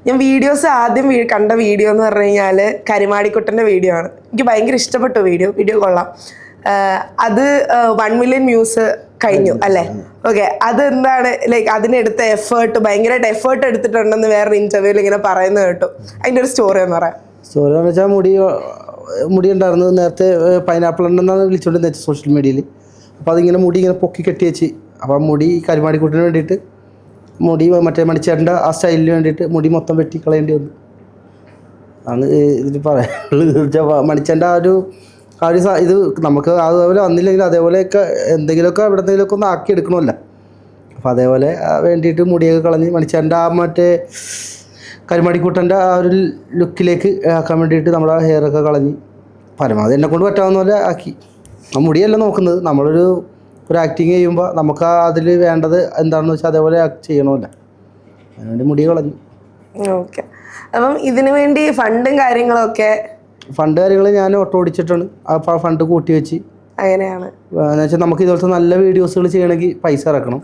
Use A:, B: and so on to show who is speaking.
A: ഞാൻ വീഡിയോസ് ആദ്യം കണ്ട വീഡിയോ എന്ന് പറഞ്ഞു കഴിഞ്ഞാൽ കരിമാടിക്കുട്ടൻ്റെ വീഡിയോ ആണ്. എനിക്ക് ഭയങ്കര ഇഷ്ടപ്പെട്ടു വീഡിയോ കൊള്ളാം. അത് 1 million വ്യൂസ് കഴിഞ്ഞു അല്ലേ? ഓക്കെ, അതെന്താണ് ലൈക്ക് അതിനെടുത്ത എഫേർട്ട്, ഭയങ്കരമായിട്ട് എഫേർട്ട് എടുത്തിട്ടുണ്ടെന്ന് വേറൊരു ഇന്റർവ്യൂവിൽ ഇങ്ങനെ പറയുന്നത് കേട്ടു. അതിൻ്റെ ഒരു സ്റ്റോറി എന്ന് പറയാം.
B: സ്റ്റോറി എന്ന് വെച്ചാൽ മുടി ഉണ്ടായിരുന്നത് നേരത്തെ പൈനാപ്പിൾ ഉണ്ടെന്നാണ് വിളിച്ചുകൊണ്ട് സോഷ്യൽ മീഡിയയിൽ. അപ്പോൾ അതിങ്ങനെ മുടി ഇങ്ങനെ പൊക്കി കെട്ടി വെച്ച്, അപ്പോൾ മുടി കരിമാടിക്കുട്ടിന് വേണ്ടിയിട്ട് മുടി മറ്റേ മണിച്ചേട്ടൻ്റെ ആ സ്റ്റൈലിന് വേണ്ടിയിട്ട് മുടി മൊത്തം വെട്ടി കളയേണ്ടി വന്നു. ആണ് ഇതിൽ പറയാനുള്ളത്. മണിച്ചേട്ടൻ്റെ ആ ഒരു ഇത് നമുക്ക് അതുപോലെ വന്നില്ലെങ്കിൽ അതേപോലെയൊക്കെ എന്തെങ്കിലുമൊക്കെ എവിടെന്നെങ്കിലുമൊക്കെ ഒന്ന് ആക്കി എടുക്കണമല്ലോ. അപ്പോൾ അതേപോലെ വേണ്ടിയിട്ട് മുടിയൊക്കെ കളഞ്ഞ് മണിച്ചേട്ടൻ്റെ ആ മറ്റേ കരിമാടിക്കുട്ടൻ്റെ ആ ഒരു ലുക്കിലേക്ക് ആക്കാൻ വേണ്ടിയിട്ട് നമ്മുടെ ഹെയറൊക്കെ കളഞ്ഞ് പരമാവധി എന്നെ കൊണ്ട് പറ്റാവുന്ന പോലെ ആക്കി. ആ മുടിയല്ല നോക്കുന്നത്, നമ്മളൊരു ആക്ടിങ് ചെയ്യുമ്പോൾ നമുക്ക് അതിൽ വേണ്ടത് എന്താണെന്ന് വെച്ചാൽ അതേപോലെ ചെയ്യണമല്ലോ. അതിനുവേണ്ടി മുടി കളഞ്ഞു.
A: ഓക്കെ, അപ്പം ഇതിനു വേണ്ടി ഫണ്ടും കാര്യങ്ങളൊക്കെ
B: ഞാൻ ഓട്ടോ ഓടിച്ചിട്ടാണ് ആ ഫണ്ട് കൂട്ടി വെച്ച്.
A: അങ്ങനെയാണ്.
B: എന്ന് വെച്ചാൽ നമുക്ക് ഇതുപോലത്തെ നല്ല വീഡിയോസുകൾ ചെയ്യണമെങ്കിൽ പൈസ ഇറക്കണം.